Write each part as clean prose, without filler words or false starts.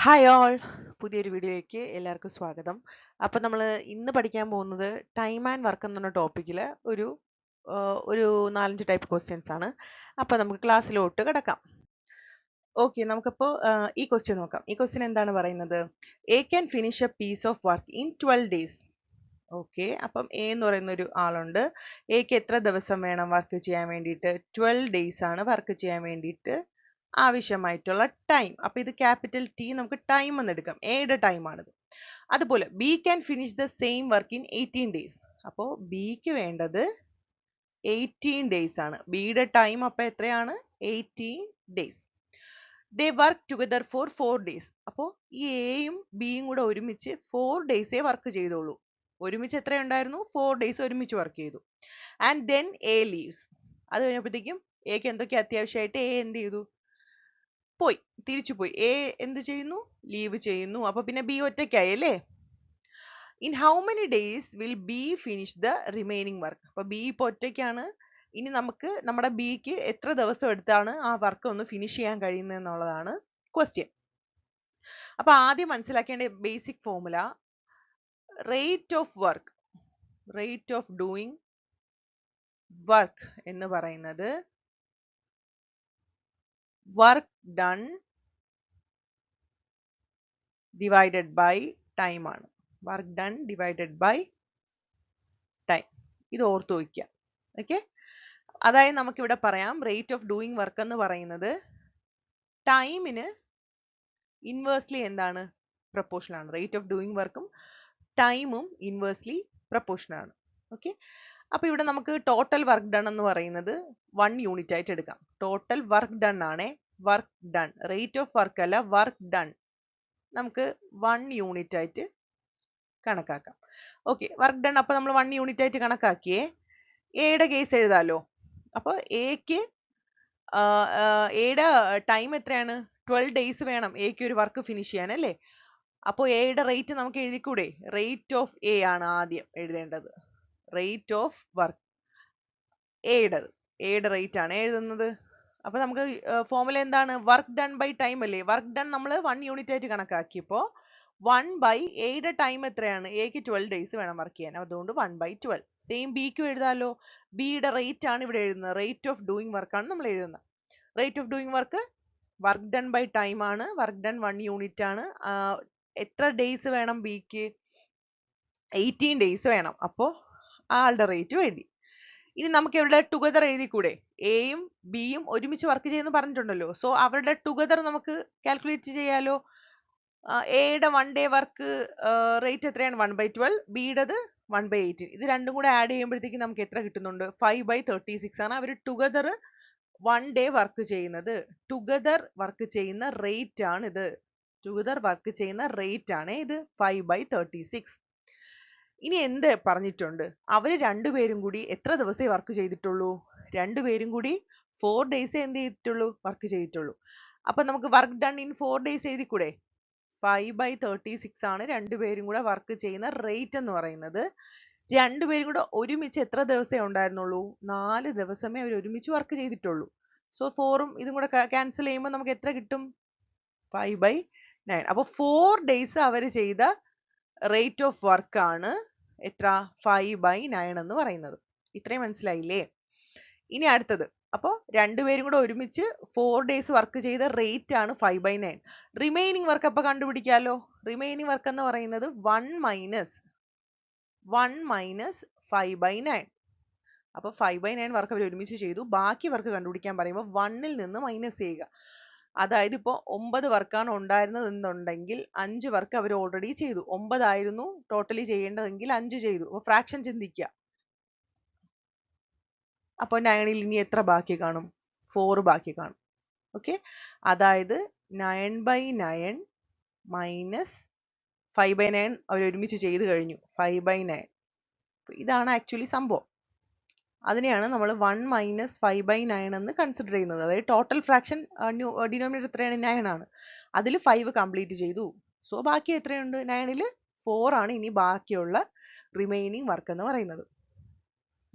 Hi all പുതിയൊരു വീഡിയോയിലേക്ക് എല്ലാവർക്കും സ്വാഗതം. അപ്പോൾ നമ്മൾ ഇന്ന് പഠിക്കാൻ പോകുന്നത് ടൈം ആൻഡ് വർക്ക് എന്ന ടോപ്പിക്കിൽ ഒരു ഒരു 4-5 ടൈപ്പ് ക്വസ്റ്റ്യൻസ് ആണ്. അപ്പോൾ നമുക്ക് ക്ലാസ്സിലോട്ട് കിടക്കാം. ഓക്കെ, നമുക്കപ്പോൾ ഈ ക്വസ്റ്റ്യൻ നോക്കാം. ഈ ക്വസ്റ്റ്യൻ എന്താണ് പറയുന്നത്? A can finish a piece of work in 12 days. Okay, അപ്പം എ എന്ന് പറയുന്ന ഒരു ആളുണ്ട്. എക്ക് എത്ര ദിവസം വേണം വർക്ക് ചെയ്യാൻ വേണ്ടിയിട്ട്? 12 ഡേയ്സ് ആണ് വർക്ക് ചെയ്യാൻ വേണ്ടിയിട്ട് ആവശ്യമായിട്ടുള്ള ടൈം. അപ്പൊ ഇത് ക്യാപിറ്റൽ ടി നമുക്ക് ടൈം എന്ന് എടുക്കാം. എയുടെ ടൈം ആണിത്. അതുപോലെ B can finish the same work in 18 days. അപ്പോൾ ബിക്ക് വേണ്ടത് 18 ഡേയ്സ് ആണ്. ബിയുടെ ടൈം അപ്പൊ എത്രയാണ്? 18 days. They work together for 4 days. അപ്പോൾ ഈ എയും ബിയും കൂടെ ഒരുമിച്ച് 4 ഡേയ്സേ വർക്ക് ചെയ്തോളൂ. ഒരുമിച്ച് എത്രയുണ്ടായിരുന്നു? 4 ഡേയ്സ് ഒരുമിച്ച് വർക്ക് ചെയ്തു. And then A leaves. അത് കഴിഞ്ഞപ്പോഴത്തേക്കും എക്ക് എന്തൊക്കെ അത്യാവശ്യമായിട്ട് എ എന്ത് ചെയ്തു? പോയി, തിരിച്ചു പോയി. എ എന്ത് ചെയ്യുന്നു? ലീവ് ചെയ്യുന്നു. അപ്പൊ പിന്നെ ബി ഒറ്റയ്ക്കായി അല്ലേ? In how many days will be finish the remaining work? അപ്പൊ ബി ഇപ്പൊ ഒറ്റയ്ക്കാണ്. ഇനി നമുക്ക് നമ്മുടെ ബിക്ക് എത്ര ദിവസം എടുത്താണ് ആ വർക്ക് ഒന്ന് ഫിനിഷ് ചെയ്യാൻ കഴിയുന്നത് എന്നുള്ളതാണ് ക്വസ്റ്റ്യൻ. അപ്പൊ ആദ്യം മനസ്സിലാക്കേണ്ട basic formula, rate of work, rate of doing work എന്ന് പറയുന്നത് work done divided by time ആണ്. Work done divided by time. ഇത് ഓർത്ത് വയ്ക്കുക. ഓക്കെ, അതായത് നമുക്കിവിടെ പറയാം റേറ്റ് ഓഫ് ഡൂയിങ് വർക്ക് എന്ന് പറയുന്നത് ടൈമിന് ഇൻവേഴ്സ്ലി എന്താണ്? പ്രപ്പോർഷണൽ ആണ്. റേറ്റ് ഓഫ് ഡൂയിങ് വർക്കും ടൈമും ഇൻവേഴ്സ്ലി പ്രപ്പോർഷണൽ ആണ്. ഓക്കെ, അപ്പൊ ഇവിടെ നമുക്ക് ടോട്ടൽ വർക്ക് ഡൺ എന്ന് പറയുന്നത് 1 യൂണിറ്റ് ആയിട്ട് എടുക്കാം. ടോട്ടൽ വർക്ക് ഡൺ ആണേ. Work done, rate of work അല്ല, വർക്ക് ഡൺ നമുക്ക് 1 യൂണിറ്റ് ആയിട്ട് കണക്കാക്കാം. ഓക്കെ, വർക്ക് ഡൺ അപ്പൊ നമ്മൾ 1 യൂണിറ്റ് ആയിട്ട് കണക്കാക്കിയേ. എയുടെ കേസ് എഴുതാലോ. അപ്പോൾ എക്ക് എയുടെ ടൈം എത്രയാണ്? 12 ഡേയ്സ് വേണം എക്ക് ഒരു വർക്ക് ഫിനിഷ് ചെയ്യാൻ അല്ലേ? അപ്പോൾ എയുടെ റേറ്റ് നമുക്ക് എഴുതിക്കൂടെ? റേറ്റ് ഓഫ് എ ആണ് ആദ്യം എഴുതേണ്ടത്. റേറ്റ് ഓഫ് വർക്ക് എയുടെ റേറ്റ് ആണ് എഴുതുന്നത്. അപ്പൊ നമുക്ക് ഫോർമുല എന്താണ്? വർക്ക് ഡൺ ബൈ ടൈം അല്ലേ? വർക്ക് ഡൺ നമ്മൾ 1 യൂണിറ്റ് ആയിട്ട് കണക്കാക്കിയപ്പോൾ 1 ബൈ എയുടെ ടൈം എത്രയാണ്? എക്ക് 12 ഡേയ്സ് വേണം വർക്ക് ചെയ്യാൻ. അതുകൊണ്ട് 1 ബൈ 12. സെയിം ബിക്കും എഴുതാലോ. ബിയുടെ റേറ്റ് ആണ് ഇവിടെ എഴുതുന്നത്. റേറ്റ് ഓഫ് ഡൂയിങ് വർക്ക് ആണ് നമ്മൾ എഴുതുന്നത്. Rate of doing work work done by time ആണ്. വർക്ക് ഡൺ 1 യൂണിറ്റ് ആണ്. എത്ര ഡേയ്സ് വേണം ബിക്ക്? 18 ഡേയ്സ് വേണം. അപ്പോൾ ആളുടെ റേറ്റും എഴുതി. ഇനി നമുക്ക് ഇവിടെ ടുഗദർ എഴുതിക്കൂടെ? എയും ബിയും ഒരുമിച്ച് വർക്ക് ചെയ്യുന്നു പറഞ്ഞിട്ടുണ്ടല്ലോ. സോ അവരുടെ ടുഗദർ നമുക്ക് കാൽക്കുലേറ്റ് ചെയ്യാലോ. എയുടെ 1 ഡേ വർക്ക് റേറ്റ് എത്രയാണ്? 1 ബൈ 12. ബിയുടേത് 1 ബൈ 18. ഇത് രണ്ടും കൂടെ ആഡ് ചെയ്യുമ്പോഴത്തേക്ക് നമുക്ക് എത്ര കിട്ടുന്നുണ്ട്? 5 ബൈ 36 ആണ് അവർ ടുഗദർ 1 ഡേ വർക്ക് ചെയ്യുന്നത്. ടുഗദർ വർക്ക് ചെയ്യുന്ന റേറ്റ് ആണ് ഇത്. ടുഗദർ വർക്ക് ചെയ്യുന്ന റേറ്റ് ആണ് ഇത് 5 ബൈ 36. ഇനി എന്ത് പറഞ്ഞിട്ടുണ്ട്? അവര് രണ്ടുപേരും കൂടി എത്ര ദിവസമേ വർക്ക് ചെയ്തിട്ടുള്ളൂ? രണ്ടുപേരും കൂടി 4 ഡേയ്സ് എന്ത് ചെയ്തിട്ടുള്ളൂ? വർക്ക് ചെയ്തിട്ടുള്ളൂ. അപ്പൊ നമുക്ക് വർക്ക് ഡൺ ഇൻ 4 ഡേയ്സ് എഴുതിക്കൂടെ? 5 ബൈ 36 ആണ് രണ്ടുപേരും കൂടെ വർക്ക് ചെയ്യുന്ന റേറ്റ് എന്ന് പറയുന്നത്. രണ്ടുപേരും കൂടെ ഒരുമിച്ച് എത്ര ദിവസമേ ഉണ്ടായിരുന്നുള്ളൂ? 4 ദിവസമേ അവർ ഒരുമിച്ച് വർക്ക് ചെയ്തിട്ടുള്ളൂ. സോ 4ഉം ഇതും കൂടെ ക്യാൻസൽ ചെയ്യുമ്പോൾ നമുക്ക് എത്ര കിട്ടും? 5 ബൈ 9. അപ്പോൾ 4 ഡേയ്സ് അവർ ചെയ്ത റേറ്റ് ഓഫ് വർക്ക് ആണ് എത്ര? 5 ബൈ 9 എന്ന് പറയുന്നത്. ഇത്രയും മനസ്സിലായില്ലേ? ഇനി അടുത്തത്. അപ്പോൾ രണ്ടുപേരും കൂടെ ഒരുമിച്ച് 4 ഡേയ്സ് വർക്ക് ചെയ്ത റേറ്റ് ആണ് 5 ബൈ 9. റിമൈനിങ് വർക്ക് അപ്പോൾ കണ്ടുപിടിക്കാലോ. റിമൈനിങ് വർക്ക് എന്ന് പറയുന്നത് 1 മൈനസ് 5 ബൈ 9. അപ്പോൾ 5 ബൈ 9 വർക്ക് അവർ ഒരുമിച്ച് ചെയ്തു. ബാക്കി വർക്ക് കണ്ടുപിടിക്കാൻ പറയുമ്പോൾ 1ൽ നിന്ന് മൈനസ് ചെയ്യുക. അതായത് ഇപ്പോൾ 9 വർക്കാണ് ഉണ്ടായിരുന്നത് എന്നുണ്ടെങ്കിൽ 5 വർക്ക് അവർ ഓൾറെഡി ചെയ്തു. 9 ആയിരുന്നു ടോട്ടലി ചെയ്യേണ്ടതെങ്കിൽ 5 ചെയ്തു. അപ്പോൾ ഫ്രാക്ഷൻ ചിന്തിക്കുക. അപ്പോൾ 9ൽ ഇനി എത്ര ബാക്കി കാണും? 4 ബാക്കി കാണും. ഓക്കെ, അതായത് 9 ബൈ 9 മൈനസ് 5 ബൈ 9 അവർ ഒരുമിച്ച് ചെയ്ത് കഴിഞ്ഞു. 5 ബൈ 9. ഇതാണ് ആക്ച്വലി സംഭവം. അതിനെയാണ് നമ്മൾ 1 മൈനസ് 5 ബൈ 9 എന്ന് കൺസിഡർ ചെയ്യുന്നത്. അതായത് ടോട്ടൽ ഫ്രാക്ഷൻ ഡിനോമിനേറ്റർ എത്രയാണ്? 9 ആണ്. അതിൽ 5 കംപ്ലീറ്റ് ചെയ്തു. സോ ബാക്കി എത്രയുണ്ട്? 9ൽ 4 ആണ് ഇനി ബാക്കിയുള്ള റിമൈനിങ് വർക്ക് എന്ന് പറയുന്നത്.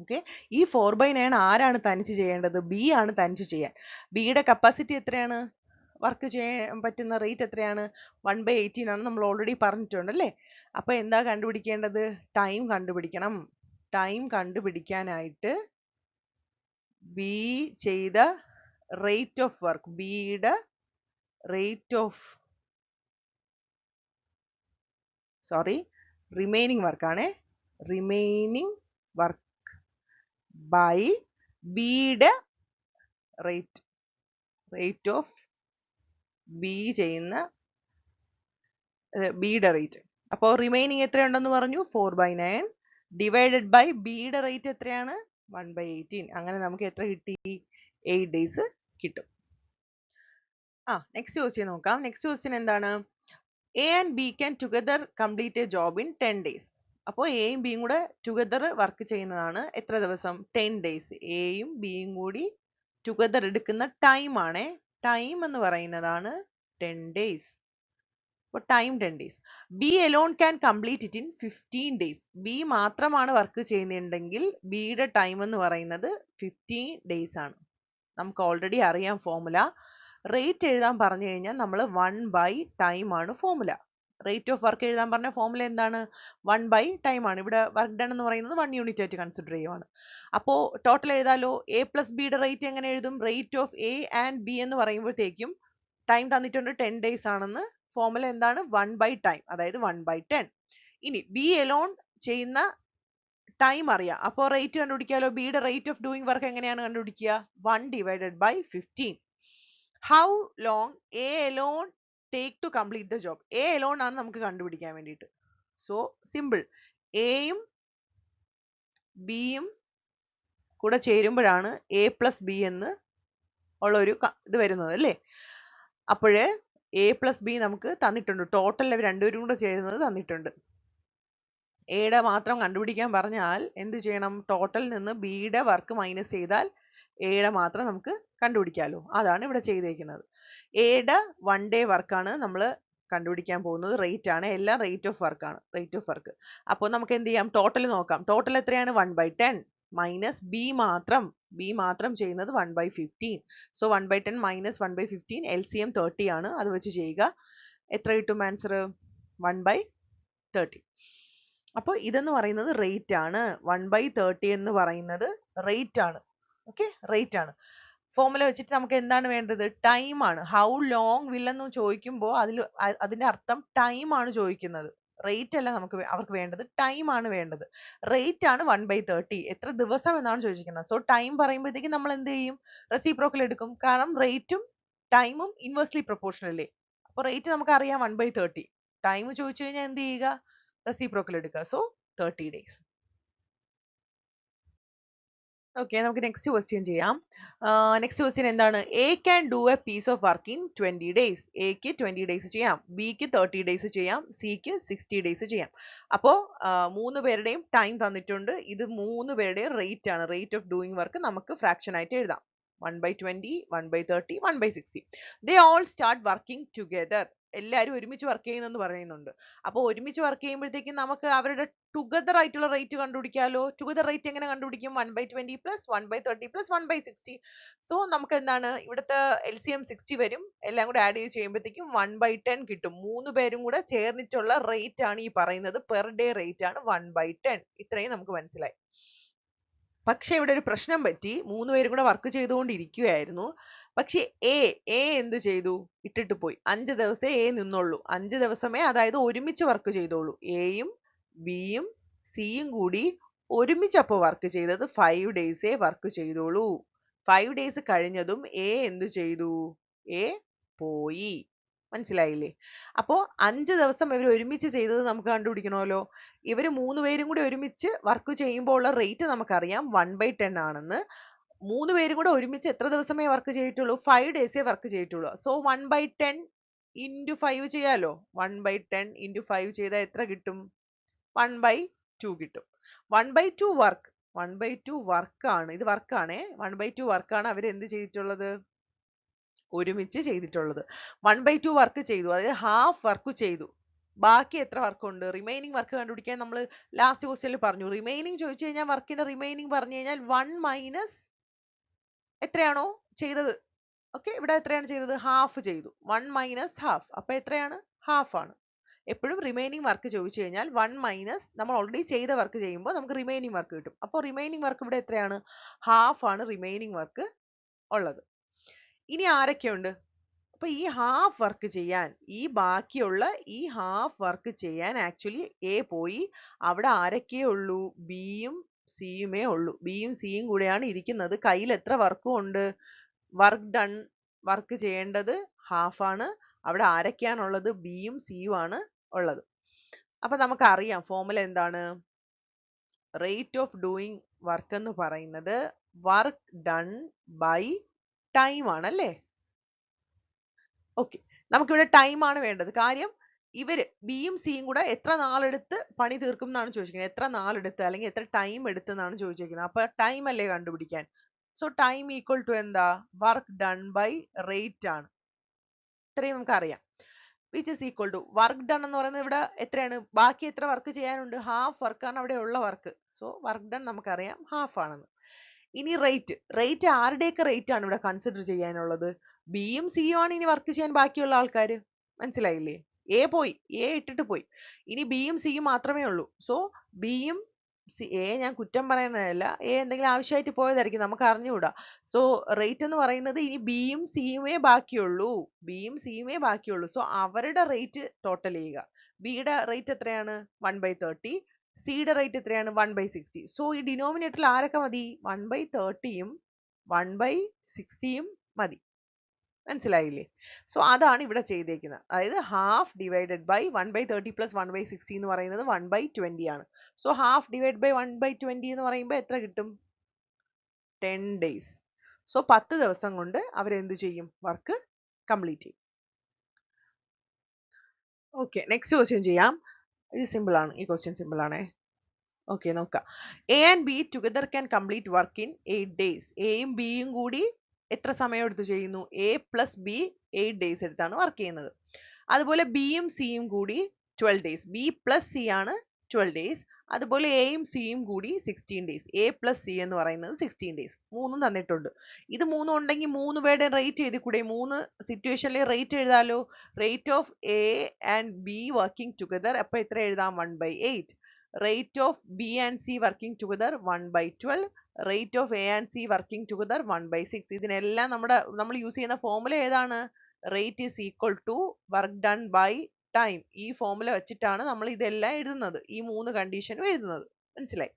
ഓക്കെ, ഈ 4 ബൈ 9 ആരാണ് തനിച്ച് ചെയ്യേണ്ടത്? ബി ആണ് തനിച്ച് ചെയ്യാൻ. ബിയുടെ കപ്പാസിറ്റി എത്രയാണ്? വർക്ക് ചെയ്യാൻ പറ്റുന്ന റേറ്റ് എത്രയാണ്? 1/18 ആണ്, നമ്മൾ ഓൾറെഡി പറഞ്ഞിട്ടുണ്ട് അല്ലേ? അപ്പോൾ എന്താ കണ്ടുപിടിക്കേണ്ടത്? ടൈം കണ്ടുപിടിക്കണം. ടൈം കണ്ടുപിടിക്കാനായിട്ട് ബി ചെയ്ത റേറ്റ് ഓഫ് വർക്ക്, ബിയുടെ റേറ്റ് ഓഫ് റിമൈനിങ് വർക്കാണ്, റിമൈനിങ് വർക്ക് ബൈ ബിയുടെ റേറ്റ് ഓഫ് ബി ചെയ്യുന്ന ബിയുടെ റേറ്റ്. അപ്പോൾ റിമൈനിങ് എത്രയുണ്ടെന്ന് പറഞ്ഞു? 4/9 ഡിവൈഡഡ് ബൈ ബിയുടെ റേറ്റ് എത്രയാണ്? 1/18. അങ്ങനെ നമുക്ക് എത്ര കിട്ടി? 8 ഡേയ്സ് കിട്ടും. നെക്സ്റ്റ് ക്വസ്റ്റ്യൻ നോക്കാം. നെക്സ്റ്റ് ക്വസ്റ്റ്യൻ എന്താണ്? A and B can together complete A job in 10 days. അപ്പോൾ എയും ബിയും കൂടെ ടുഗദർ വർക്ക് ചെയ്യുന്നതാണ് എത്ര ദിവസം? 10 ഡേയ്സ്. എയും ബിയും കൂടി ടുഗദർ എടുക്കുന്ന ടൈം ആണ്, ടൈം എന്ന് പറയുന്നതാണ് 10 ഡേയ്സ്. അപ്പോൾ time 10 days. B Elon can complete it in 15 days. B മാത്രമാണ് വർക്ക് ചെയ്യുന്നുണ്ടെങ്കിൽ ബിയുടെ ടൈം എന്ന് പറയുന്നത് 15 ഡേയ്സ് ആണ്. നമുക്ക് ഓൾറെഡി അറിയാം ഫോർമുല. റേറ്റ് എഴുതാൻ പറഞ്ഞു കഴിഞ്ഞാൽ നമ്മൾ 1/ടൈം ആണ് ഫോർമുല. റേറ്റ് ഓഫ് വർക്ക് എഴുതാൻ പറഞ്ഞ ഫോർമുല എന്താണ്? 1/ടൈം ആണ്. ഇവിടെ വർക്ക് ഡൺ എന്ന് പറയുന്നത് 1 യൂണിറ്റ് ആയിട്ട് കൺസിഡർ ചെയ്യുവാണ്. അപ്പോൾ ടോട്ടൽ എഴുതാലോ. എ പ്ലസ് ബിയുടെ റേറ്റ് എങ്ങനെ എഴുതും? Rate of A and B എന്ന് പറയുമ്പോഴത്തേക്കും ടൈം തന്നിട്ടുണ്ട് 10 ഡേയ്സ് ആണെന്ന്. ഫോർമുല എന്താണ്? 1/ടൈം, അതായത് 1/10. ഇനി ബി എലോൺ ചെയ്യുന്ന ടൈം അറിയാം. അപ്പോൾ റേറ്റ് കണ്ടുപിടിക്കാലോ. ബിയുടെ റേറ്റ് ഓഫ് ഡൂയിങ് വർക്ക് എങ്ങനെയാണ് കണ്ടുപിടിക്കുക? 1/15. How long A alone take to complete the job? A alone ആണ് നമുക്ക് കണ്ടുപിടിക്കാൻ വേണ്ടിയിട്ട്. So simple. എയും ബിയും കൂടെ ചേരുമ്പോഴാണ് എ പ്ലസ് ബി എന്ന് ഉള്ള ഒരു ഇത് വരുന്നത് അല്ലേ? അപ്പോഴേ എ പ്ലസ് ബി നമുക്ക് തന്നിട്ടുണ്ട്. ടോട്ടൽ അവർ രണ്ടുപേരും കൂടെ ചേരുന്നത് തന്നിട്ടുണ്ട്. എയുടെ മാത്രം കണ്ടുപിടിക്കാൻ പറഞ്ഞാൽ എന്ത് ചെയ്യണം? ടോട്ടലിൽ നിന്ന് ബിയുടെ വർക്ക് മൈനസ് ചെയ്താൽ എയുടെ മാത്രം നമുക്ക് കണ്ടുപിടിക്കാമല്ലോ. അതാണ് ഇവിടെ ചെയ്തേക്കുന്നത്. എയുടെ 1 ഡേ വർക്കാണ് നമ്മൾ കണ്ടുപിടിക്കാൻ പോകുന്നത്. റേറ്റ് ആണ്, എല്ലാം റേറ്റ് ഓഫ് വർക്കാണ്, റേറ്റ് ഓഫ് വർക്ക്. അപ്പോൾ നമുക്ക് എന്ത് ചെയ്യാം? ടോട്ടൽ നോക്കാം. ടോട്ടൽ എത്രയാണ്? 1/10 മൈനസ് ബി മാത്രം ചെയ്യുന്നത് 1/15. സോ 1/10 മൈനസ് 1/15 LCM 30 ആണ്. അത് വെച്ച് ചെയ്യുക. എത്ര കിട്ടും ആൻസർ? 1/30. അപ്പോൾ ഇതെന്ന് പറയുന്നത് റേറ്റ് ആണ്. 1/30 എന്ന് പറയുന്നത് റേറ്റ് ആണ്. ഓക്കെ, റേറ്റ് ആണ്. ഫോർമുല വെച്ചിട്ട് നമുക്ക് എന്താണ് വേണ്ടത്? ടൈം ആണ്. ഹൗ ലോങ് വിൽ എന്ന് ചോദിക്കുമ്പോൾ അതിന്റെ അർത്ഥം ടൈം ആണ് ചോദിക്കുന്നത്. റേറ്റ് അല്ല അവർക്ക് വേണ്ടത്, ടൈം ആണ് വേണ്ടത്. റേറ്റ് ആണ് 1/30. എത്ര ദിവസം എന്നാണ് ചോദിച്ചിരിക്കുന്നത്. സോ ടൈം പറയുമ്പോഴത്തേക്കും നമ്മൾ എന്ത് ചെയ്യും? റെസിപ്രോക്കൽ എടുക്കും. കാരണം റേറ്റും ടൈമും ഇൻവേഴ്സ്ലി പ്രൊപ്പോർഷണൽ അല്ലേ? അപ്പോൾ റേറ്റ് നമുക്ക് അറിയാം 1/30. ടൈം ചോദിച്ചു കഴിഞ്ഞാൽ എന്ത് ചെയ്യുക? റെസിപ്രോക്കൽ എടുക്കുക. So 30 days. ഓക്കെ, നമുക്ക് നെക്സ്റ്റ് ക്വസ്റ്റ്യൻ ചെയ്യാം. നെക്സ്റ്റ് ക്വസ്റ്റ്യൻ എന്താണ്? A can do a piece of work in 20 days. എക്ക് 20 ഡേയ്സ് ചെയ്യാം, ബിക്ക് 30 ഡേയ്സ് ചെയ്യാം, സിക്ക് 60 ഡേയ്സ് ചെയ്യാം. അപ്പോൾ 3 പേരുടെയും ടൈം തന്നിട്ടുണ്ട്. ഇത് 3 പേരുടെയും റേറ്റ് ആണ്. റേറ്റ് ഓഫ് ഡൂയിങ് വർക്ക് നമുക്ക് ഫ്രാക്ഷൻ ആയിട്ട് എഴുതാം. 1/20, 1/30, 1/60. They all start working together. എല്ലാവരും ഒരുമിച്ച് വർക്ക് ചെയ്യുന്നെന്ന് പറയുന്നുണ്ട്. അപ്പോൾ ഒരുമിച്ച് വർക്ക് ചെയ്യുമ്പോഴത്തേക്കും നമുക്ക് അവരുടെ ടുഗദർ ആയിട്ടുള്ള റേറ്റ് കണ്ടുപിടിക്കാമല്ലോ. ടുഗദർ റേറ്റ് എങ്ങനെ കണ്ടുപിടിക്കും? 1/20 പ്ലസ് 1/30 പ്ലസ് 1/60. സോ നമുക്ക് എന്താണ്? ഇവിടുത്തെ LCM 60 വരും. എല്ലാം കൂടെ ആഡ് ചെയ്ത് ചെയ്യുമ്പോഴത്തേക്കും 1/10 കിട്ടും. 3 പേരും കൂടെ ചേർന്നിട്ടുള്ള റേറ്റ് ആണ് ഈ പറയുന്നത്. പെർ ഡേ റേറ്റ് ആണ് 1/10. ഇത്രയും നമുക്ക് മനസ്സിലായി. പക്ഷെ ഇവിടെ ഒരു പ്രശ്നം പറ്റി. 3 പേരും കൂടെ വർക്ക് ചെയ്തുകൊണ്ടിരിക്കുകയായിരുന്നു. പക്ഷെ എ എന്ത് ചെയ്തു? ഇട്ടിട്ട് പോയി. 5 ദിവസമേ എ നിന്നുള്ളൂ. 5 ദിവസമേ, അതായത് ഒരുമിച്ച് വർക്ക് ചെയ്തോളൂ. എയും ബിയും സിയും കൂടി ഒരുമിച്ച് അപ്പോൾ വർക്ക് ചെയ്തത് 5 ഡേയ്സേ വർക്ക് ചെയ്തോളൂ. 5 ഡേയ്സ് കഴിഞ്ഞതും എ എന്ത് ചെയ്തു? എ പോയി. മനസ്സിലായില്ലേ? അപ്പോൾ 5 ദിവസം ഇവർ ഒരുമിച്ച് ചെയ്തത് നമുക്ക് കണ്ടുപിടിക്കണമല്ലോ. ഇവർ 3 പേരും കൂടി ഒരുമിച്ച് വർക്ക് ചെയ്യുമ്പോൾ ഉള്ള റേറ്റ് നമുക്കറിയാം 1/10 ആണെന്ന്. 3 പേരും കൂടെ ഒരുമിച്ച് എത്ര ദിവസമേ വർക്ക് ചെയ്തിട്ടുള്ളൂ? 5 ഡേയ്സേ വർക്ക് ചെയ്തിട്ടുള്ളൂ. സോ 1/10 into 5 ചെയ്യാലോ. 1/10 into 5 ചെയ്താൽ എത്ര കിട്ടും? 1/2 കിട്ടും. 1/2 വർക്ക്, 1/2 വർക്കാണ്. ഇത് വർക്കാണേ. 1/2 വർക്കാണ് അവർ എന്ത് ചെയ്തിട്ടുള്ളത്? ഒരുമിച്ച് ചെയ്തിട്ടുള്ളത്. 1/2 വർക്ക് ചെയ്തു, അതായത് ഹാഫ് വർക്ക് ചെയ്തു. ബാക്കി എത്ര വർക്ക് ഉണ്ട്? റിമൈനിങ് വർക്ക് കണ്ടുപിടിക്കാൻ നമ്മൾ ലാസ്റ്റ് ക്വസ്റ്റ്യനിൽ പറഞ്ഞു. റിമൈനിങ് ചോദിച്ചു കഴിഞ്ഞാൽ വർക്കിന്റെ റിമൈനിങ് പറഞ്ഞു കഴിഞ്ഞാൽ 1 മൈനസ് എത്രയാണോ ചെയ്തത്. ഓക്കെ, ഇവിടെ എത്രയാണ് ചെയ്തത്? ഹാഫ് ചെയ്തു. 1 മൈനസ് ഹാഫ്. അപ്പൊ എത്രയാണ്? ഹാഫ് ആണ്. എപ്പോഴും റിമൈനിങ് വർക്ക് ചോദിച്ചു കഴിഞ്ഞാൽ 1 മൈനസ് നമ്മൾ ഓൾറെഡി ചെയ്ത വർക്ക് ചെയ്യുമ്പോൾ നമുക്ക് റിമൈനിങ് വർക്ക് കിട്ടും. അപ്പോൾ റിമൈനിങ് വർക്ക് ഇവിടെ എത്രയാണ്? ഹാഫ് ആണ് റിമൈനിങ് വർക്ക് ഉള്ളത്. ഇനി ആരൊക്കെയുണ്ട്? അപ്പൊ ഈ ഹാഫ് വർക്ക് ചെയ്യാൻ, ഈ ബാക്കിയുള്ള ഈ ഹാഫ് വർക്ക് ചെയ്യാൻ ആക്ച്വലി എ പോയി. അവിടെ ആരൊക്കെ ഉള്ളൂ? ബിയും സിയുമേ ഉള്ളൂ. ബിയും സിയും കൂടെയാണ് ഇരിക്കുന്നത്. കയ്യിൽ എത്ര വർക്കും ഉണ്ട്? വർക്ക് ഡൺ, വർക്ക് ചെയ്യേണ്ടത് ഹാഫ് ആണ്. അവിടെ ആരൊക്കെയാണുള്ളത്? ബിയും സിയും ആണ് ഉള്ളത്. അപ്പൊ നമുക്കറിയാം ഫോർമുല എന്താണ്? റേറ്റ് ഓഫ് ഡൂയിങ് വർക്ക് എന്ന് പറയുന്നത് വർക്ക് ഡൺ ബൈ ടൈം ആണല്ലേ? ഓക്കെ, നമുക്കിവിടെ ടൈം ആണ് വേണ്ടത്. കാര്യം ഇവര് ബിയും സിയും കൂടെ എത്ര നാളെടുത്ത് പണി തീർക്കും എന്നാണ് ചോദിക്കുന്നത്. എത്ര നാളെടുത്ത് അല്ലെങ്കിൽ എത്ര ടൈം എടുത്ത് എന്നാണ് ചോദിച്ചിരിക്കുന്നത്. അപ്പൊ ടൈം അല്ലേ കണ്ടുപിടിക്കാൻ. സോ ടൈം ഈക്വൽ ടു എന്താ? വർക്ക് ഡൺ ബൈ റേറ്റ് ആണ്. ഇത്രയും നമുക്കറിയാം. Which is equal to work done എന്ന് പറയുന്നത് ഇവിടെ എത്രയാണ്? ബാക്കി എത്ര വർക്ക് ചെയ്യാനുണ്ട്? ഹാഫ് വർക്കാണ് അവിടെ ഉള്ള വർക്ക്. സോ വർക്ക് ഡൺ നമുക്കറിയാം ഹാഫ് ആണെന്ന്. ഇനി റേറ്റ്, റേറ്റ് ആരുടെയൊക്കെ റേറ്റ് ആണ് ഇവിടെ കൺസിഡർ ചെയ്യാനുള്ളത്? ബിയും സിയും ആണ് ഇനി വർക്ക് ചെയ്യാൻ ബാക്കിയുള്ള ആൾക്കാർ. മനസ്സിലായില്ലേ? എ പോയി, എ ഇട്ടിട്ട് പോയി. ഇനി ബിയും സിയും മാത്രമേ ഉള്ളൂ. സോ ബിയും എ ഞാൻ കുറ്റം പറയുന്നതല്ല, എ എന്തെങ്കിലും ആവശ്യമായിട്ട് പോയതായിരിക്കും, നമുക്ക് അറിഞ്ഞുകൂടാ. സോ റേറ്റ് എന്ന് പറയുന്നത് ഇനി ബിയും സിയുമേ ബാക്കിയുള്ളൂ. ബിയും സിയുമേ ബാക്കിയുള്ളൂ. സോ അവരുടെ റേറ്റ് ടോട്ടൽ ചെയ്യുക. ബിയുടെ റേറ്റ് എത്രയാണ്? 1/30. സിയുടെ റേറ്റ് എത്രയാണ്? 1/60. സോ ഈ ഡിനോമിനേറ്ററിൽ ആരൊക്കെ മതി? 1/30യും 1/60യും മതി. മനസ്സിലായില്ലേ? സോ അതാണ് ഇവിടെ ചെയ്തേക്കുന്നത്. അതായത് ഹാഫ് ഡിവൈഡഡ് ബൈ 1/30 പ്ലസ് 1/60 എന്ന് പറയുന്നത് 1/20 ആണ്. സോ ഹാഫ് ഡിവൈഡ് ബൈ 1/20 എന്ന് പറയുമ്പോൾ എത്ര കിട്ടും? 10 ഡേയ്സ്. സോ 10 ദിവസം കൊണ്ട് അവരെന്ത് ചെയ്യും? വർക്ക് കംപ്ലീറ്റ് ചെയ്യും. ഓക്കെ, നെക്സ്റ്റ് ക്വസ്റ്റ്യൻ ചെയ്യാം. ഇത് സിമ്പിൾ ആണ്. ഈ ക്വസ്റ്റ്യൻ സിമ്പിൾ ആണേ. ഓക്കെ, നോക്കാം. A and B together can complete work in 8 days. എയും ബിയും കൂടി എത്ര സമയം എടുത്ത് ചെയ്യുന്നു? എ പ്ലസ് ബി 8 ഡേയ്സ് എടുത്താണ് വർക്ക് ചെയ്യുന്നത്. അതുപോലെ ബിയും സിയും കൂടി 12 ഡേയ്സ്. ബി പ്ലസ് സി ആണ് 12 ഡേയ്സ്. അതുപോലെ എയും സിയും കൂടി 16 ഡേയ്സ്. എ പ്ലസ് സി എന്ന് പറയുന്നത് 16 ഡേയ്സ്. മൂന്നും തന്നിട്ടുണ്ട്. ഇത് മൂന്നും ഉണ്ടെങ്കിൽ മൂന്ന് പേരുടെ റേറ്റ് എഴുതി കൂടെ? മൂന്ന് സിറ്റുവേഷനിലെ റേറ്റ് എഴുതാലോ. Rate of A and B working together. അപ്പൊ എത്ര എഴുതാം? 1/8. Rate of B and C working together 1/12. Rate of A and C working together 1/6. ഇതിനെല്ലാം നമ്മൾ യൂസ് ചെയ്യുന്ന ഫോർമുല ഏതാണ്? Rate is equal to work done by time. ഈ formula വെച്ചിട്ടാണ് നമ്മൾ ഇതെല്ലാം എഴുതുന്നത്. ഈ മൂന്ന് കണ്ടീഷനും എഴുതുന്നത്. മനസ്സിലായി?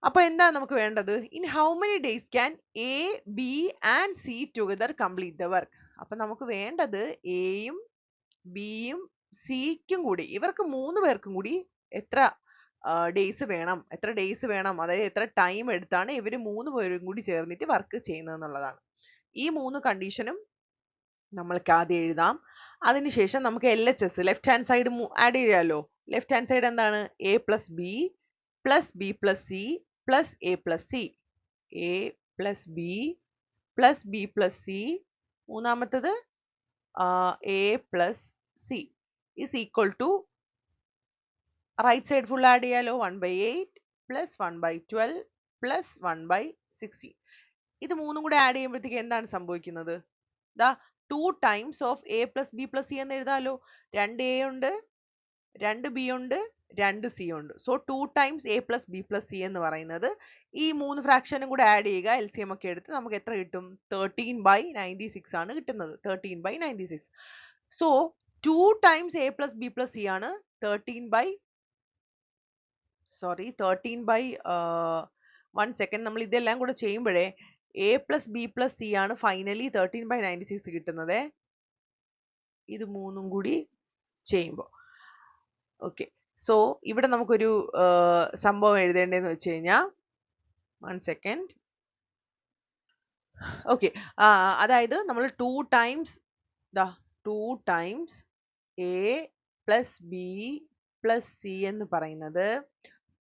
അപ്പൊ എന്താ നമുക്ക് വേണ്ടത്? In how many days can A, B and C together complete the work? അപ്പൊ നമുക്ക് വേണ്ടത് എയും ബിയും സിക്കും കൂടി, ഇവർക്ക് മൂന്ന് പേർക്കും കൂടി എത്ര ഡേയ്സ് വേണം, എത്ര ഡേയ്സ് വേണം, അതായത് എത്ര ടൈം എടുത്താണ് ഇവർ മൂന്ന് പേരും കൂടി ചേർന്നിട്ട് വർക്ക് ചെയ്യുന്നത് എന്നുള്ളതാണ്. ഈ മൂന്ന് കണ്ടീഷനും നമ്മൾക്ക് ആദ്യം എഴുതാം. അതിനുശേഷം നമുക്ക് LHS left hand side add ചെയ്യാമല്ലോ. ലെഫ്റ്റ് ഹാൻഡ് സൈഡ് എന്താണ്? A plus B plus B plus C plus A plus C. A plus B plus B plus C. മൂന്നാമത്തത് A plus C is equal to right side full add ചെയ്യാലോ. 1/8 plus 1/12 plus 1/60. ഇത് മൂന്നും കൂടെ add ചെയ്യുമ്പോഴത്തേക്ക് എന്താണ് സംഭവിക്കുന്നത്? ദാ 2 times of A plus B plus C എന്ന് എഴുതാലോ. 2 എ ഉണ്ട്, 2 ബി ഉണ്ട്, 2 സി ഉണ്ട്. So 2 times A plus B plus C എന്ന് പറയുന്നത് ഈ മൂന്ന് ഫ്രാക്ഷനും കൂടെ ആഡ് ചെയ്യുക. LCM ഒക്കെ എടുത്ത് നമുക്ക് എത്ര കിട്ടും? 13/96 ആണ് കിട്ടുന്നത്. 13/96. So 2 times A plus B plus C ആണ് 1 സെക്കൻഡ്. നമ്മൾ ഇതെല്ലാം കൂടെ ചെയ്യുമ്പോഴേ A plus B plus C ആണ് ഫൈനലി 13/96 കിട്ടുന്നത്. ഇത് മൂന്നും കൂടി ചെയ്യുമ്പോൾ ഓക്കെ. സോ ഇവിടെ നമുക്കൊരു സംഭവം എഴുതേണ്ടതെന്ന് വെച്ച് കഴിഞ്ഞാൽ 1 സെക്കൻഡ്. ഓക്കെ, അതായത് നമ്മൾ 2 times A plus B plus C എന്ന് പറയുന്നത്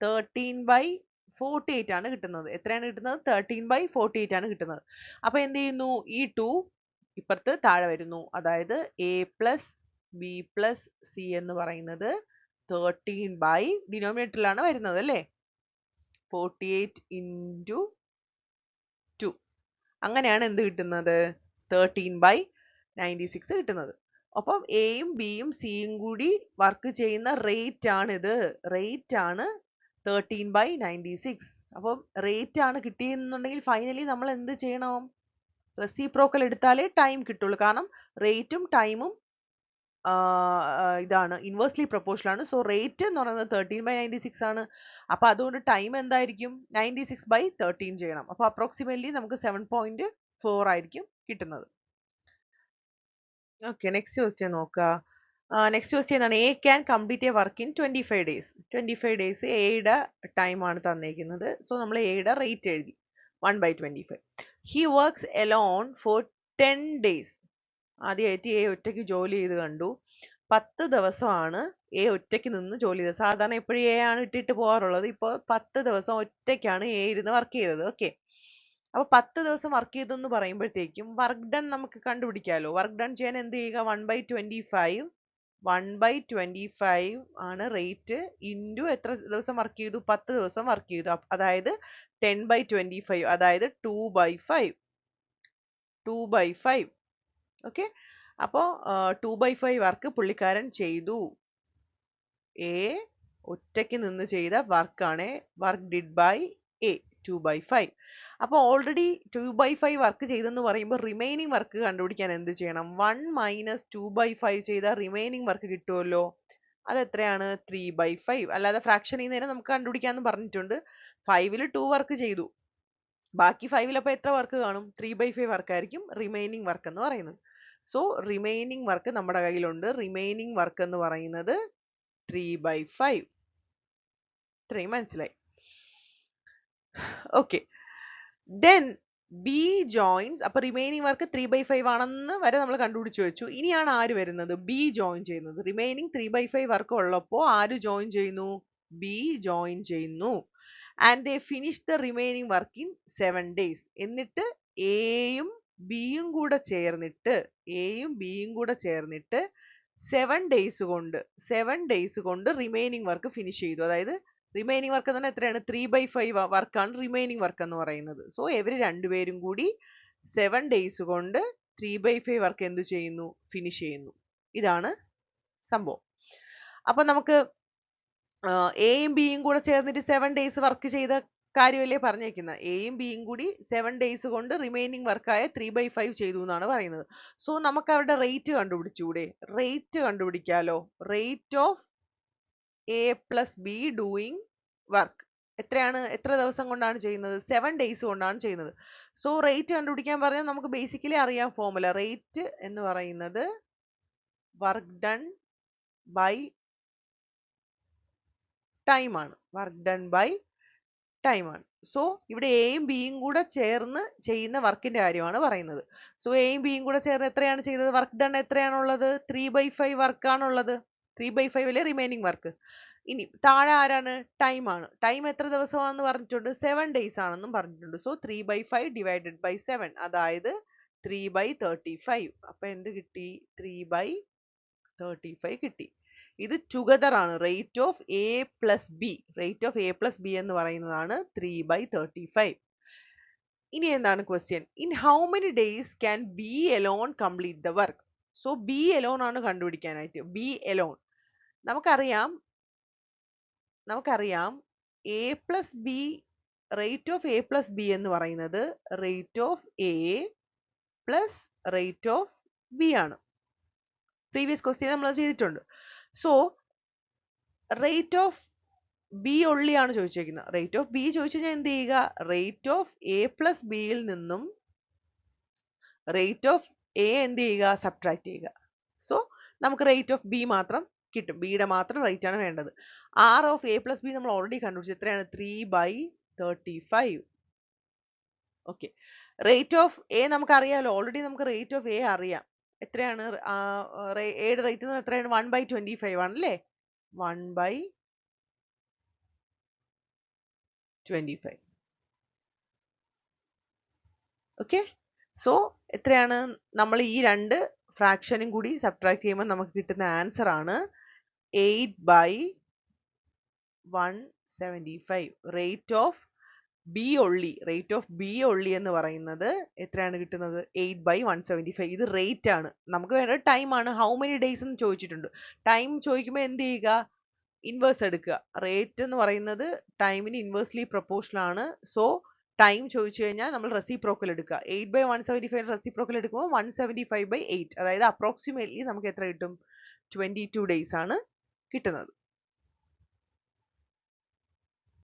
13/48 ആണ് കിട്ടുന്നത്. എത്രയാണ് കിട്ടുന്നത്? 13/48 ആണ് കിട്ടുന്നത്. അപ്പൊ എന്ത് ചെയ്യുന്നു? ഈ 2 ഇപ്പുറത്ത് താഴെ വരുന്നു. അതായത് A plus B plus C എന്ന് പറയുന്നത് 13 ഡിനോമിനേറ്ററിലാണ് വരുന്നത് അല്ലേ? 48 into 2. അങ്ങനെയാണ് എന്ത് കിട്ടുന്നത്? 13/96 കിട്ടുന്നത്. അപ്പം എയും ബിയും സിയും കൂടി വർക്ക് ചെയ്യുന്ന റേറ്റ് ആണിത്. റേറ്റ് ആണ് 13/96. അപ്പം റേറ്റ് ആണ് കിട്ടിയെന്നുണ്ടെങ്കിൽ ഫൈനലി നമ്മൾ എന്ത് ചെയ്യണം? റെസിപ്രോക്കൽ എടുത്താലേ ടൈം കിട്ടുള്ളൂ. കാരണം റേറ്റും ടൈമും ഇതാണ് ഇൻവേഴ്സ്ലി പ്രൊപ്പോർഷണൽ ആണ്. സോ റേറ്റ് എന്ന് പറയുന്നത് 13/96 ആണ്. അപ്പൊ അതുകൊണ്ട് ടൈം എന്തായിരിക്കും? 96/13 ചെയ്യണം. അപ്പൊ അപ്രോക്സിമേറ്റ്ലി നമുക്ക് 7.4 ആയിരിക്കും കിട്ടുന്നത്. ഓക്കെ, നെക്സ്റ്റ് ക്വസ്റ്റ്യൻ നോക്കുക. നെക്സ്റ്റ് ക്വസ്റ്റ്യൻ എന്താണ്? A can complete a work in 25 days. 25 days എയുടെ ടൈം ആണ് തന്നേക്കുന്നത്. സോ നമ്മൾ എയുടെ റേറ്റ് എഴുതി 1/25. He works alone for 10 days. ആദ്യമായിട്ട് എ ഒറ്റയ്ക്ക് ജോലി ചെയ്ത് കണ്ടു. 10 ദിവസമാണ് എ ഒറ്റയ്ക്ക് നിന്ന് ജോലി ചെയ്തത്. സാധാരണ എപ്പോഴും എ ആണ് ഇട്ടിട്ട് പോകാറുള്ളത്. ഇപ്പോൾ 10 ദിവസം ഒറ്റയ്ക്കാണ് എ ഇരുന്ന് വർക്ക് ചെയ്തത്. ഓക്കെ, അപ്പൊ 10 ദിവസം വർക്ക് ചെയ്തു എന്ന് പറയുമ്പോഴത്തേക്കും വർക്ക് ഡൺ നമുക്ക് കണ്ടുപിടിക്കാമല്ലോ. വർക്ക് ഡൺ ചെയ്യാൻ എന്ത് ചെയ്യുക? 1/25 ആണ് റേറ്റ് ഇൻറ്റു എത്ര ദിവസം വർക്ക് ചെയ്തു? 10 ദിവസം വർക്ക് ചെയ്തു. അതായത് 10/25, അതായത് 2/5. ഓക്കെ, അപ്പോൾ 2/5 വർക്ക് പുള്ളിക്കാരൻ ചെയ്തു. എ ഒറ്റയ്ക്ക് നിന്ന് ചെയ്ത വർക്കാണ് വർക്ക് ഡിഡ് ബൈ എ 2/5. അപ്പോൾ ഓൾറെഡി 2/5 വർക്ക് ചെയ്തെന്ന് പറയുമ്പോൾ റിമൈനിങ് വർക്ക് കണ്ടുപിടിക്കാൻ എന്ത് ചെയ്യണം? 1 - 2/5 ചെയ്താൽ റിമൈനിങ് വർക്ക് കിട്ടുമല്ലോ. അത് എത്രയാണ്? 3/5. അല്ലാതെ ഫ്രാക്ഷൻ ചെയ്യുന്നതിന് നമുക്ക് കണ്ടുപിടിക്കാമെന്ന് പറഞ്ഞിട്ടുണ്ട്. 5ൽ 2 വർക്ക് ചെയ്തു, ബാക്കി 5ൽ അപ്പോൾ എത്ര വർക്ക് കാണും? 3/5 വർക്കായിരിക്കും റിമൈനിങ് വർക്ക് എന്ന് പറയുന്നത്. സോ റിമൈനിങ് വർക്ക് നമ്മുടെ കയ്യിലുണ്ട്. റിമൈനിങ് വർക്ക് എന്ന് പറയുന്നത് 3/5. ഇത്രയും മനസ്സിലായി. Okay, then B joints. അപ്പൊ റിമൈനിങ് വർക്ക് 3/5 ആണെന്ന് വരെ നമ്മൾ കണ്ടുപിടിച്ചു വെച്ചു. ഇനിയാണ് ആര് വരുന്നത്? ബി ജോയിൻ ചെയ്യുന്നത്. റിമൈനിങ് 3/5 വർക്ക് ഉള്ളപ്പോൾ ആര് ജോയിൻ ചെയ്യുന്നു? ബി ജോയിൻ ചെയ്യുന്നു. And they finish the remaining work in 7 days. എന്നിട്ട് എയും ബിയും കൂടെ ചേർന്നിട്ട് 7 days കൊണ്ട് റിമൈനിങ് വർക്ക് ഫിനിഷ് ചെയ്തു. അതായത് റിമൈനിങ് വർക്ക് തന്നെ എത്രയാണ്? 3/5 വർക്കാണ് റിമൈനിങ് വർക്ക് എന്ന് പറയുന്നത്. സോ ഇവർ രണ്ടുപേരും കൂടി 7 days കൊണ്ട് 3/5 വർക്ക് എന്ത് ചെയ്യുന്നു? ഫിനിഷ് ചെയ്യുന്നു. ഇതാണ് സംഭവം. അപ്പൊ നമുക്ക് എയും ബിയും കൂടെ ചേർന്നിട്ട് 7 days വർക്ക് ചെയ്ത കാര്യമല്ലേ പറഞ്ഞേക്കുന്നത്. എയും ബിയും കൂടി 7 days കൊണ്ട് റിമൈനിങ് വർക്കായ 3/5 ചെയ്തു എന്നാണ് പറയുന്നത്. സോ നമുക്ക് അവരുടെ റേറ്റ് കണ്ടുപിടിച്ചൂടെ? റേറ്റ് കണ്ടുപിടിക്കാലോ. Rate of A plus B doing work എത്രയാണ്? എത്ര ദിവസം കൊണ്ടാണ് ചെയ്യുന്നത്? 7 days കൊണ്ടാണ് ചെയ്യുന്നത്. സോ റേറ്റ് കണ്ടുപിടിക്കാൻ പറഞ്ഞാൽ നമുക്ക് ബേസിക്കലി അറിയാം ഫോർമുല. റേറ്റ് എന്ന് പറയുന്നത് വർക്ക് ഡൺ ബൈ ടൈം ആണ്. വർക്ക് ഡൺ ബൈ ടൈം ആണ്. സോ ഇവിടെ എയും ബിയും കൂടെ ചേർന്ന് ചെയ്യുന്ന വർക്കിന്റെ കാര്യമാണ് പറയുന്നത്. സോ എയും ബിയും കൂടെ ചേർന്ന് എത്രയാണ് ചെയ്തത്? വർക്ക് ഡൺ എത്രയാണുള്ളത്? 3/5 വർക്കാണുള്ളത്. 3/5 റിമൈനിങ് വർക്ക്. ഇനി താഴെ ആരാണ്? ടൈം ആണ്. ടൈം എത്ര ദിവസമാണെന്ന് പറഞ്ഞിട്ടുണ്ട്? 7 days ആണെന്നും പറഞ്ഞിട്ടുണ്ട്. സോ 3/5 ഡിവൈഡഡ് ബൈ 7, അതായത് 3/35. അപ്പൊ എന്ത് കിട്ടി? 3/35 കിട്ടി. ഇത് ടുഗദർ ആണ്. Rate of A plus B. Rate of A plus B എന്ന് പറയുന്നതാണ് 3/35. ഇനി എന്താണ് question? In how many days can B alone complete the work? So B alone ആണ് കണ്ടുപിടിക്കാനായിട്ട്. ബി എലോൺ നമുക്കറിയാം A plus B. Rate of A plus B എന്ന് പറയുന്നത് rate of A plus rate of B ആണ്. Previous question നമ്മൾ ചെയ്തിട്ടുണ്ട്. So rate of B only ആണ് ചോദിച്ചേക്കുന്നത്. റേറ്റ് ഓഫ് ബി ചോദിച്ചു കഴിഞ്ഞാൽ എന്ത് ചെയ്യുക? റേറ്റ് ഓഫ് എ പ്ലസ് ബിയിൽ നിന്നും റേറ്റ് ഓഫ് എ എന്ത് ചെയ്യുക? സബ്ട്രാക്ട് ചെയ്യുക. സോ നമുക്ക് റേറ്റ് ഓഫ് ബി മാത്രം കിട്ടും. ബിയുടെ മാത്രം റേറ്റ് ആണ് വേണ്ടത്. R of A plus B നമ്മൾ ഓൾറെഡി കണ്ടുപിടിച്ചു. എത്രയാണ്? 3/35. ഓക്കെ, റേറ്റ് ഓഫ് എ നമുക്ക് അറിയാലോ. ഓൾറെഡി നമുക്ക് റേറ്റ് ഓഫ് എ അറിയാം. എത്രയാണ്? എയുടെ റേറ്റ് എത്രയാണ്? 1/25 ആണല്ലേ? 1/25. ഓക്കെ, സോ എത്രയാണ്? നമ്മൾ ഈ രണ്ട് ഫ്രാക്ഷനും കൂടി സബ്ട്രാക്ട് ചെയ്യുമ്പോൾ നമുക്ക് കിട്ടുന്ന ആൻസർ ആണ് 8/175. Rate of B only, rate of B only എന്ന് പറയുന്നത് എത്രയാണ് കിട്ടുന്നത്? 8/175. ഇത് റേറ്റ് ആണ്. നമുക്ക് വേണ്ടത് ടൈം ആണ്. ഹൗ മെനി ഡേയ്സ് എന്ന് ചോദിച്ചിട്ടുണ്ട്. ടൈം ചോദിക്കുമ്പോൾ എന്ത് ചെയ്യുക? ഇൻവേഴ്സ് എടുക്കുക. റേറ്റ് എന്ന് പറയുന്നത് ടൈമിന് ഇൻവേഴ്സ്ലി പ്രൊപ്പോർഷണൽ ആണ്. സോ ടൈം ചോദിച്ചു കഴിഞ്ഞാൽ നമ്മൾ റെസിപ്രോക്കൽ എടുക്കുക. 8/175 റെസിപ്രോക്കൽ എടുക്കുമ്പോൾ 175/8, അതായത് അപ്രോക്സിമേറ്റ്ലി നമുക്ക് എത്ര കിട്ടും? 22 ഡേയ്സ് ആണ് കിട്ടുന്നത്.